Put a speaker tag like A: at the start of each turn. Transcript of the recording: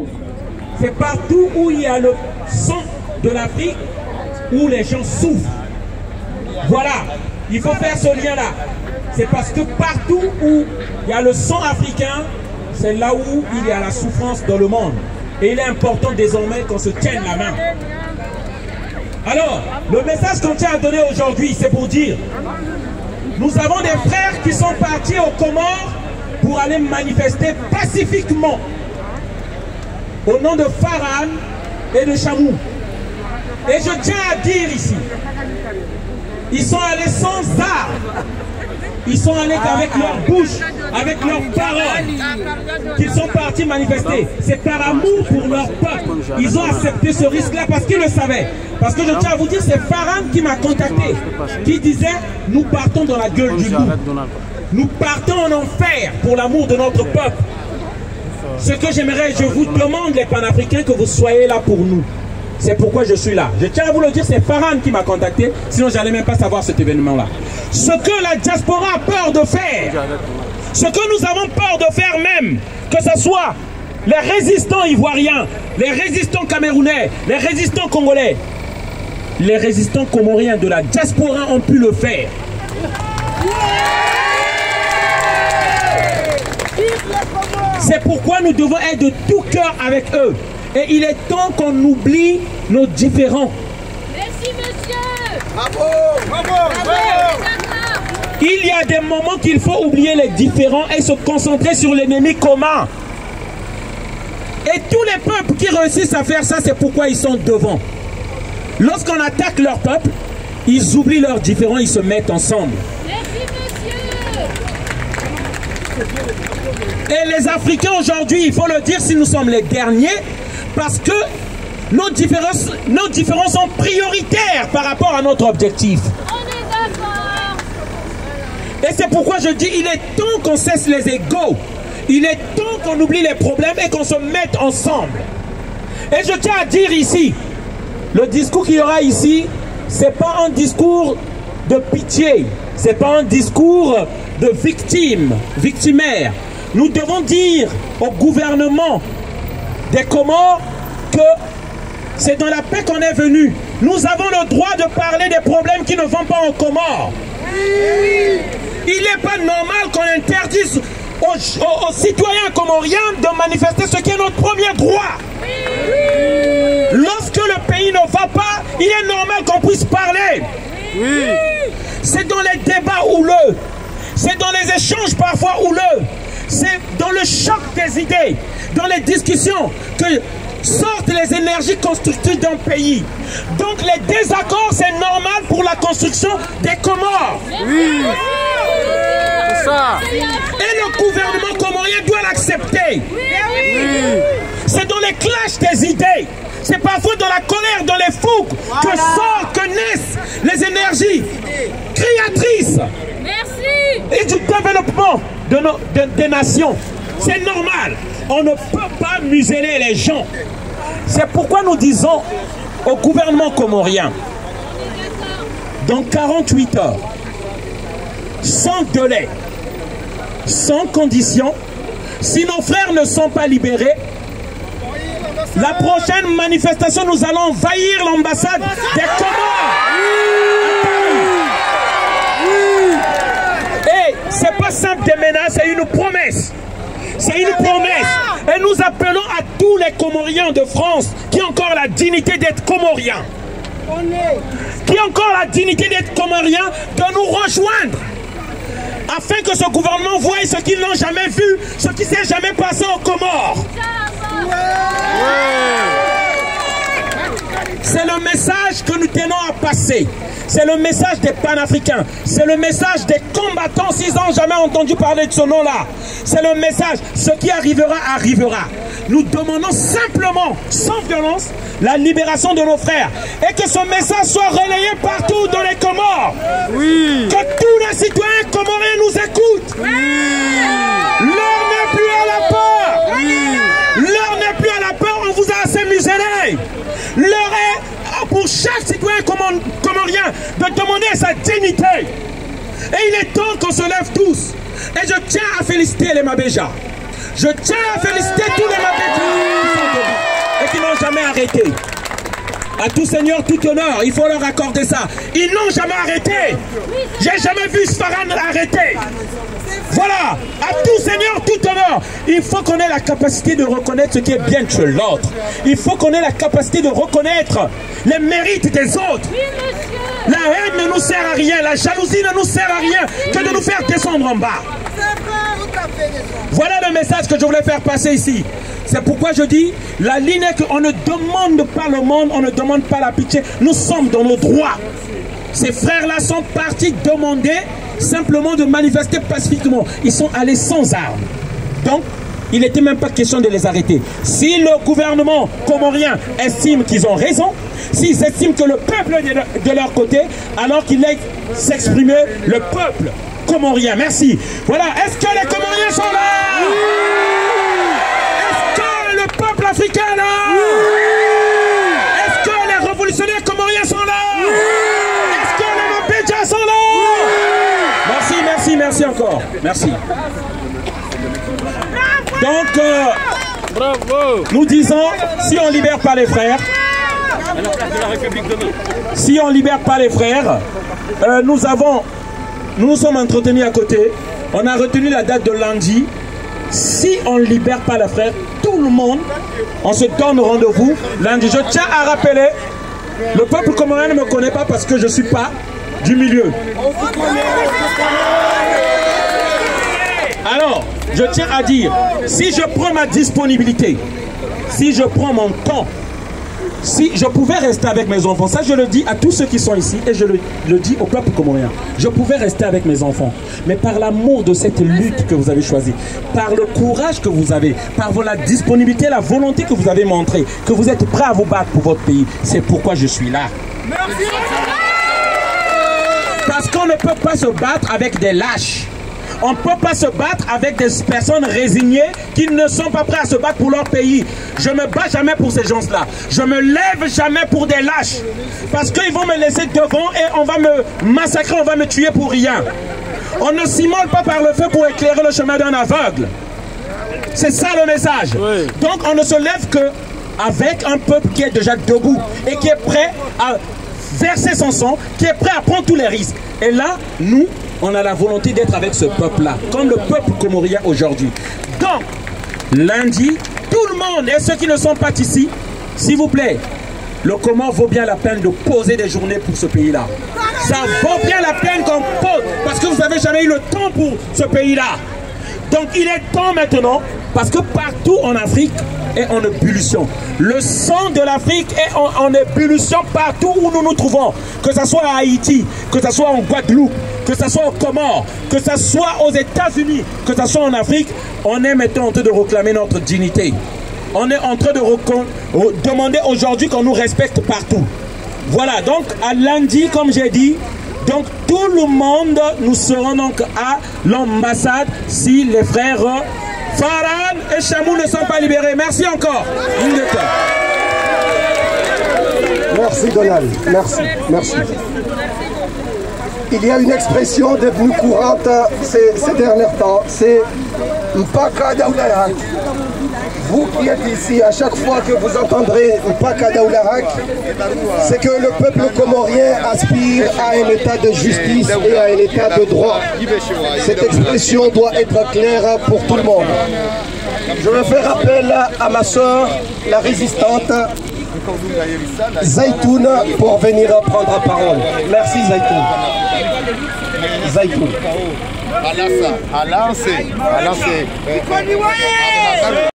A: souffrance. C'est partout où il y a le sang de l'Afrique où les gens souffrent. Voilà, il faut faire ce lien-là. C'est parce que partout où il y a le sang africain, c'est là où il y a la souffrance dans le monde. Et il est important désormais qu'on se tienne la main. Alors, le message qu'on tient à donner aujourd'hui, c'est pour dire, nous avons des frères qui sont partis aux Comores pour aller manifester pacifiquement au nom de Farhan et de Chamou. Et je tiens à dire ici, ils sont allés sans armes, ils sont allés avec leur bouche, avec leurs paroles, qu'ils sont partis manifester. C'est par amour pour leur peuple. Ils ont accepté ce risque-là parce qu'ils le savaient. Parce que je tiens à vous dire, c'est Farhan qui m'a contacté, qui disait, nous partons dans la gueule du loup. Nous partons en enfer pour l'amour de notre peuple. Ce que j'aimerais, je vous demande les panafricains que vous soyez là pour nous. C'est pourquoi je suis là. Je tiens à vous le dire, c'est Farhan qui m'a contacté, sinon je n'allais même pas savoir cet événement-là. Ce que la diaspora a peur de faire, ce que nous avons peur de faire même, que ce soit les résistants ivoiriens, les résistants camerounais, les résistants congolais, les résistants comoriens de la diaspora ont pu le faire. C'est pourquoi nous devons être de tout cœur avec eux. Et il est temps qu'on oublie nos différends.
B: Merci, monsieur.
C: Bravo, bravo, bravo.
A: Il y a des moments qu'il faut oublier les différends et se concentrer sur l'ennemi commun. Et tous les peuples qui réussissent à faire ça, c'est pourquoi ils sont devant. Lorsqu'on attaque leur peuple, ils oublient leurs différends, ils se mettent ensemble.
B: Merci, monsieur.
A: Et les Africains aujourd'hui, il faut le dire, si nous sommes les derniers, parce que nos différences sont prioritaires par rapport à notre objectif.
B: On est d'accord.
A: Et c'est pourquoi je dis, il est temps qu'on cesse les égos. Il est temps qu'on oublie les problèmes et qu'on se mette ensemble. Et je tiens à dire ici, le discours qu'il y aura ici, c'est pas un discours de pitié, c'est pas un discours de victimaire. Nous devons dire au gouvernement des Comores que c'est dans la paix qu'on est venu. Nous avons le droit de parler des problèmes qui ne vont pas aux Comores. Il n'est pas normal qu'on interdise aux citoyens comoriens de manifester ce qui est notre premier droit. Lorsque le pays ne va pas, il est normal qu'on puisse parler. C'est dans les débats houleux, c'est dans les échanges parfois houleux, c'est dans le choc des idées, dans les discussions que sortent les énergies constructives d'un pays. Donc les désaccords, c'est normal pour la construction des Comores.
C: Oui, c'est ça.
A: Et le gouvernement comorien doit l'accepter. C'est dans les clashs des idées, c'est parfois dans la colère, dans les fougues que naissent les énergies créatrices.
B: Merci.
A: Et du développement des nations. C'est normal. On ne peut pas museler les gens. C'est pourquoi nous disons au gouvernement comorien, dans 48 heures, sans délai, sans condition, si nos frères ne sont pas libérés, la prochaine manifestation, nous allons envahir l'ambassade des Comores. Et c'est pas simple des menaces, c'est une promesse. C'est une promesse. Et nous appelons à tous les Comoriens de France qui ont encore la dignité d'être Comoriens, qui ont encore la dignité d'être Comoriens, de nous rejoindre afin que ce gouvernement voie ce qu'ils n'ont jamais vu, ce qui ne s'est jamais passé aux Comores. C'est le message que nous tenons à passer. C'est le message des panafricains. C'est le message des combattants, s'ils n'ont jamais entendu parler de ce nom-là. C'est le message. Ce qui arrivera, arrivera. Nous demandons simplement, sans violence, la libération de nos frères. Et que ce message soit relayé partout dans les Comores.
C: Oui.
A: Que tous les citoyens comoriens nous écoutent. L'heure n'est plus à la peur. L'heure n'est plus à la peur, on vous a assez muselé. L'heure est pour chaque citoyen comorien de demander sa dignité. Et il est temps qu'on se lève tous. Et je tiens à féliciter les Mabéjas. Je tiens à féliciter tous les Mabéjas. arrêté. À tout seigneur, tout honneur, il faut leur accorder ça. Ils n'ont jamais arrêté. J'ai jamais vu Sfaran arrêter. Voilà, à tout seigneur, tout honneur. Il faut qu'on ait la capacité de reconnaître ce qui est bien chez l'autre. Il faut qu'on ait la capacité de reconnaître les mérites des autres. La haine ne nous sert à rien, la jalousie ne nous sert à rien que de nous faire descendre en bas. Voilà le message que je voulais faire passer ici. C'est pourquoi je dis, la ligne est qu'on ne demande pas le monde, on ne demande pas la pitié. Nous sommes dans nos droits. Ces frères-là sont partis demander simplement de manifester pacifiquement. Ils sont allés sans armes. Donc, il n'était même pas question de les arrêter. Si le gouvernement comorien estime qu'ils ont raison, s'ils estiment que le peuple est de leur côté, alors qu'il laisse s'exprimer le peuple comorien. Merci. Voilà. Est-ce que les Comoriens sont là? Oui. Est-ce que le peuple africain est là? Oui. Est-ce que les révolutionnaires comoriens sont là? Oui. Est-ce que les Mapedja sont là? Oui. Merci, merci, merci encore. Merci. Donc, bravo. Nous disons, si on ne libère pas les frères, si on ne libère pas les frères, nous nous sommes entretenus à côté, on a retenu la date de lundi. Si on ne libère pas les frères, tout le monde, on se donne rendez-vous lundi. Je tiens à rappeler, le peuple comorien ne me connaît pas parce que je ne suis pas du milieu. Alors, je tiens à dire, si je prends ma disponibilité, si je prends mon temps, si je pouvais rester avec mes enfants, ça je le dis à tous ceux qui sont ici et je le dis au peuple comorien, je pouvais rester avec mes enfants, mais par l'amour de cette lutte que vous avez choisie, par le courage que vous avez, par la disponibilité, la volonté que vous avez montrée, que vous êtes prêts à vous battre pour votre pays, c'est pourquoi je suis là. Merci. Parce qu'on ne peut pas se battre avec des lâches. On ne peut pas se battre avec des personnes résignées qui ne sont pas prêtes à se battre pour leur pays. Je ne me bats jamais pour ces gens-là. Je ne me lève jamais pour des lâches. Parce qu'ils vont me laisser devant et on va me massacrer, on va me tuer pour rien. On ne s'immole pas par le feu pour éclairer le chemin d'un aveugle. C'est ça le message. Oui. Donc on ne se lève qu'avec un peuple qui est déjà debout et qui est prêt à verser son sang, qui est prêt à prendre tous les risques. Et là, nous, on a la volonté d'être avec ce peuple-là, comme le peuple comorien aujourd'hui. Donc, lundi, tout le monde et ceux qui ne sont pas ici, s'il vous plaît, le Comore vaut bien la peine de poser des journées pour ce pays-là. Ça vaut bien la peine qu'on pose, parce que vous n'avez jamais eu le temps pour ce pays-là. Donc, il est temps maintenant, parce que partout en Afrique est en ébullition. Le sang de l'Afrique est en ébullition partout où nous nous trouvons. Que ce soit à Haïti, que ce soit en Guadeloupe, que ce soit aux Comores, que ce soit aux États-Unis, que ce soit en Afrique, on est maintenant en train de réclamer notre dignité. On est en train de demander aujourd'hui qu'on nous respecte partout. Voilà, donc à lundi, comme j'ai dit, donc tout le monde, nous serons donc à l'ambassade si les frères Faran et Chamou ne sont pas libérés. Merci encore.
D: Merci Donald, merci, merci. Il y a une expression devenue courante ces derniers temps, c'est Mpaka Daoularak. Vous qui êtes ici, à chaque fois que vous entendrez Mpaka Daoularak, c'est que le peuple comorien aspire à un état de justice et à un état de droit. Cette expression doit être claire pour tout le monde. Je vais faire appel à ma soeur, la résistante, Zaitoun, pour venir prendre la parole. Merci Zaitoun. Zaitoun.